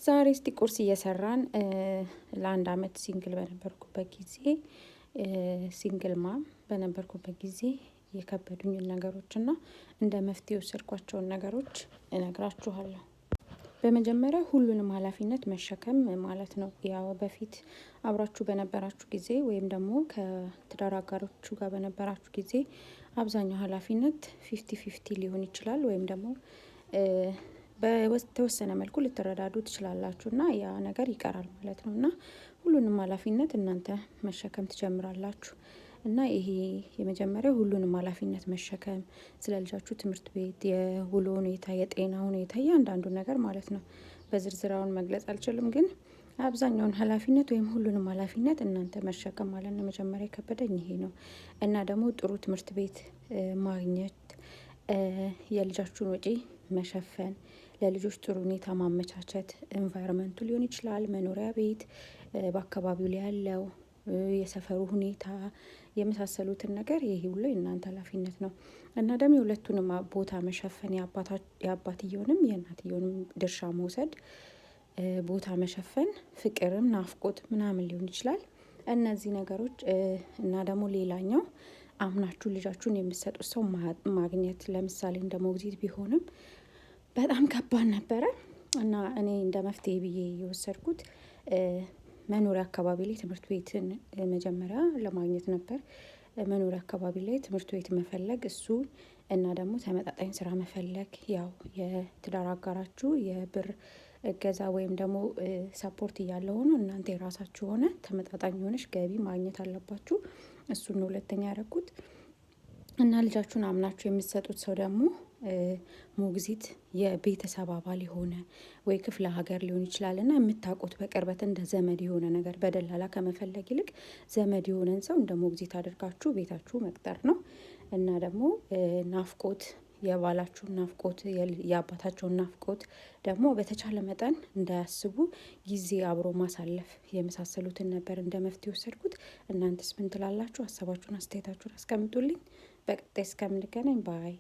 ዛሬ እስቲ ቁርስ እየሰራን ለአንድ አመት ሲንግል በነበርኩበት ጊዜ ሲንግል ማም በነበርኩበት ጊዜ የከበዱኝን ነገሮችና እንደ መፍትሄ የወሰድኳቸውን ነገሮች እነግራችኋለሁ። በመጀመሪያ ሁሉንም ኃላፊነት መሸከም ማለት ነው። ያው በፊት አብራችሁ በነበራችሁ ጊዜ ወይም ደግሞ ከትዳር አጋሮቹ ጋር በነበራችሁ ጊዜ አብዛኛው ኃላፊነት 50-50 ሊሆን ይችላል ወይም ደግሞ በተወሰነ መልኩ ልትረዳዱ ትችላላችሁ እና ያ ነገር ይቀራል ማለት ነው። እና ሁሉንም ኃላፊነት እናንተ መሸከም ትጀምራላችሁ። እና ይሄ የመጀመሪያው ሁሉንም ኃላፊነት መሸከም፣ ስለ ልጃችሁ ትምህርት ቤት፣ የውሎ ሁኔታ፣ የጤና ሁኔታ እያንዳንዱ ነገር ማለት ነው። በዝርዝራውን መግለጽ አልችልም፣ ግን አብዛኛውን ኃላፊነት ወይም ሁሉንም ኃላፊነት እናንተ መሸከም ማለት ነው። መጀመሪያ የከበደኝ ይሄ ነው። እና ደግሞ ጥሩ ትምህርት ቤት ማግኘት፣ የልጃችሁን ወጪ መሸፈን፣ ለልጆች ጥሩ ሁኔታ ማመቻቸት፣ ኤንቫይሮመንቱ ሊሆን ይችላል፣ መኖሪያ ቤት፣ በአካባቢው ላይ ያለው የሰፈሩ ሁኔታ የመሳሰሉትን ነገር ይሄ ሁሉ የእናንተ ኃላፊነት ነው። እና ደግሞ የሁለቱንም ቦታ መሸፈን የአባትየውንም የእናትየውንም ድርሻ መውሰድ፣ ቦታ መሸፈን፣ ፍቅርም ናፍቆት ምናምን ሊሆን ይችላል። እነዚህ ነገሮች እና ደግሞ ሌላኛው አምናችሁ ልጃችሁን የምትሰጡት ሰው ማግኘት። ለምሳሌ እንደ ሞግዚት ቢሆንም በጣም ከባድ ነበረ እና እኔ እንደ መፍትሄ ብዬ የወሰድኩት መኖሪያ አካባቢ ላይ ትምህርት ቤትን መጀመሪያ ለማግኘት ነበር። መኖሪያ አካባቢ ላይ ትምህርት ቤት መፈለግ እሱ እና ደግሞ ተመጣጣኝ ስራ መፈለግ። ያው የትዳር አጋራችሁ የብር እገዛ ወይም ደግሞ ሰፖርት እያለ ሆኖ እናንተ የራሳችሁ ሆነ ተመጣጣኝ የሆነች ገቢ ማግኘት አለባችሁ። እሱን ነው ሁለተኛ ያደረኩት። እና ልጃችሁን አምናችሁ የምትሰጡት ሰው ደግሞ ሞግዚት የቤተሰብ አባል የሆነ ወይ ክፍለ ሀገር ሊሆን ይችላል እና የምታውቁት በቅርበት እንደ ዘመድ የሆነ ነገር በደላላ ከመፈለግ ይልቅ ዘመድ የሆነን ሰው እንደ ሞግዚት አድርጋችሁ ቤታችሁ መቅጠር ነው። እና ደግሞ ናፍቆት፣ የባላችሁን ናፍቆት፣ የአባታቸውን ናፍቆት ደግሞ በተቻለ መጠን እንዳያስቡ ጊዜ አብሮ ማሳለፍ የመሳሰሉትን ነበር እንደ መፍትሄ የወሰድኩት። እናንተስ ምን ትላላችሁ? ሀሳባችሁን አስተያየታችሁን አስቀምጡልኝ። በቀጣይ እስከምንገናኝ ባይ